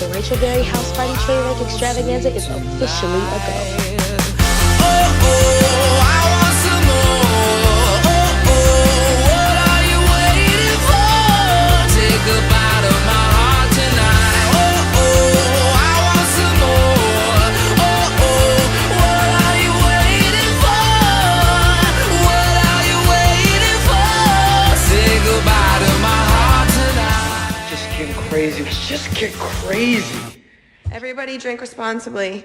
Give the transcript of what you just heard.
The Rachel Berry House Party Train Wreck Extravaganza is officially a go. Crazy. Let's just get crazy. Everybody drink responsibly.